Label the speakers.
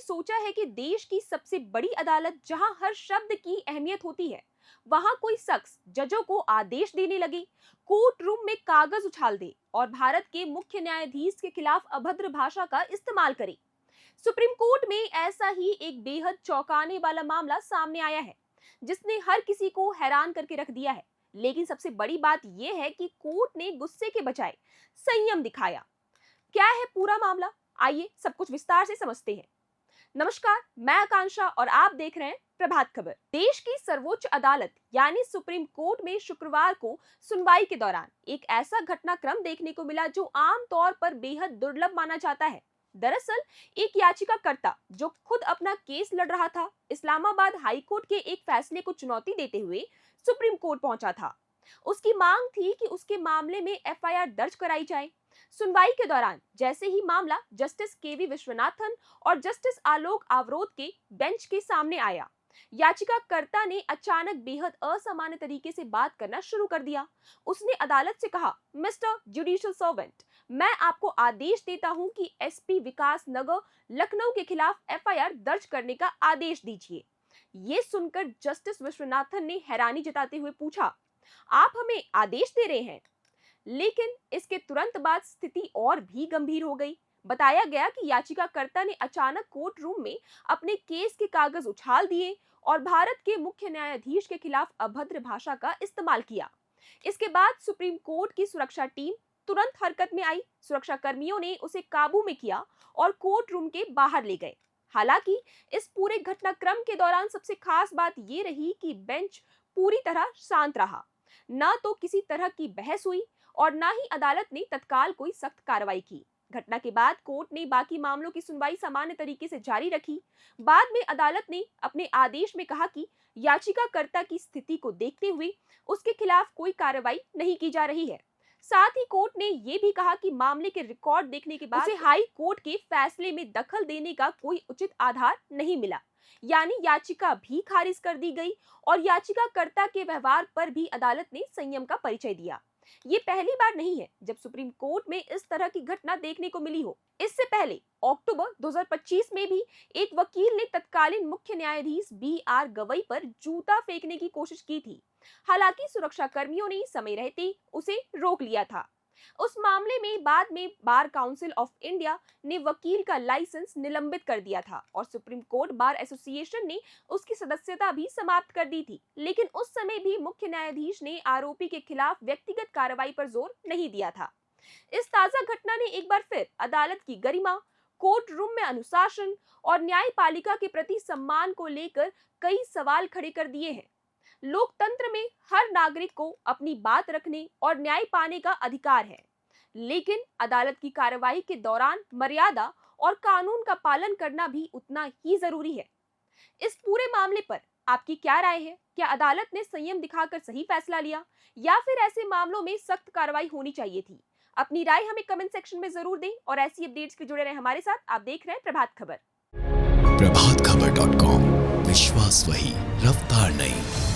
Speaker 1: सोचा है कि देश की सबसे बड़ी अदालत जहां हर शब्द की अहमियत होती है, वहां कोई शख्स जजों को आदेश देने लगे, कोर्ट रूम में कागज उछाल दे और भारत के मुख्य न्यायाधीश के खिलाफ अभद्र भाषा का इस्तेमाल करे। सुप्रीम कोर्ट में ऐसा ही एक बेहद चौंकाने वाला मामला सामने आया है, जिसने हर किसी को हैरान करके रख दिया है। लेकिन सबसे बड़ी बात यह है कि कोर्ट ने गुस्से के बजाय संयम दिखाया। क्या है पूरा मामला, आइए सब कुछ विस्तार से समझते हैं। नमस्कार, मैं आकांक्षा और आप देख रहे हैं प्रभात खबर। देश की सर्वोच्च अदालत यानी सुप्रीम कोर्ट में शुक्रवार को सुनवाई के दौरान एक ऐसा घटनाक्रम देखने को मिला जो आमतौर पर बेहद दुर्लभ माना जाता है। दरअसल एक याचिकाकर्ता जो खुद अपना केस लड़ रहा था, इस्लामाबाद हाई कोर्ट के एक फैसले को चुनौती देते हुए सुप्रीम कोर्ट पहुंचा था। उसकी मांग थी कि उसके मामले में एफआईआर दर्ज कराई जाए। सुनवाई के दौरान जैसे ही मामला जस्टिस केवी विश्वनाथन और जस्टिस आलोक आवरोध के बेंच के सामने आया, याचिकाकर्ता ने अचानक बेहद असामान्य तरीके से बात करना शुरू कर दिया। उसने अदालत से कहा, मिस्टर जुडिशियल सर्वेंट, मैं आपको आदेश देता हूं कि एसपी विकास नगर लखनऊ के खिलाफ एफआईआर दर्ज करने का आदेश दीजिए। ये सुनकर जस्टिस विश्वनाथन ने हैरानी जताते हुए पूछा, आप हमें आदेश दे रहे हैं? लेकिन इसके तुरंत बाद स्थिति और भी गंभीर हो गई। बताया गया कि याचिकाकर्ता ने अचानक कोर्ट रूम में अपने केस के कागज उछाल दिए और भारत के मुख्य न्यायाधीश के खिलाफ अभद्र भाषा का इस्तेमाल किया। इसके बाद सुप्रीम कोर्ट की सुरक्षा टीम तुरंत हरकत में आई। सुरक्षा कर्मियों ने उसे काबू में किया और कोर्ट रूम के बाहर ले गए। हालांकि इस पूरे घटनाक्रम के दौरान सबसे खास बात ये रही कि बेंच पूरी तरह शांत रहा। न तो किसी तरह की बहस हुई और न ही अदालत ने तत्काल कोई सख्त कार्रवाई की। घटना के बाद कोर्ट ने बाकी मामलों की सुनवाई सामान्य तरीके से जारी रखी। बाद में अदालत ने अपने आदेश में कहा कि याचिकाकर्ता की स्थिति को देखते हुए उसके खिलाफ कोई कार्रवाई नहीं की जा रही है। साथ ही कोर्ट ने यह भी कहा कि मामले के रिकॉर्ड देखने के बाद उसे हाई कोर्ट के फैसले में दखल देने का कोई उचित आधार नहीं मिला, यानी याचिका भी खारिज कर दी गई और याचिकाकर्ता के व्यवहार पर भी अदालत ने संयम का परिचय दिया। ये पहली बार नहीं है जब सुप्रीम कोर्ट में इस तरह की घटना देखने को मिली हो। इससे पहले अक्टूबर 2025 में भी एक वकील ने तत्कालीन मुख्य न्यायाधीश बी.आर. गवई पर जूता फेंकने की कोशिश की थी। हालांकि सुरक्षा कर्मियों ने समय रहते उसे रोक लिया था। उस मामले में बाद में बार काउंसिल ऑफ इंडिया ने वकील का लाइसेंस निलंबित कर दिया था और सुप्रीम कोर्ट बार एसोसिएशन ने उसकी सदस्यता भी समाप्त कर दी थी। लेकिन उस समय भी मुख्य न्यायाधीश ने आरोपी के खिलाफ व्यक्तिगत कार्रवाई पर जोर नहीं दिया था। इस ताजा घटना ने एक बार फिर अदालत की गरिमा, कोर्ट रूम में अनुशासन और न्यायपालिका के प्रति सम्मान को लेकर कई सवाल खड़े कर दिए हैं। लोकतंत्र में हर नागरिक को अपनी बात रखने और न्याय पाने का अधिकार है, लेकिन अदालत की कार्रवाई के दौरान मर्यादा और कानून का पालन करना भी उतना ही जरूरी है। इस पूरे मामले पर आपकी क्या राय है? क्या अदालत ने संयम दिखाकर सही फैसला लिया या फिर ऐसे मामलों में सख्त कार्रवाई होनी चाहिए थी? अपनी राय हमें कमेंट सेक्शन में जरूर दें और ऐसी अपडेट्स के जुड़े रहे हमारे साथ। आप देख रहे हैं प्रभात खबर।
Speaker 2: प्रभातखबर.com, विश्वास वही, रफ्तार नहीं।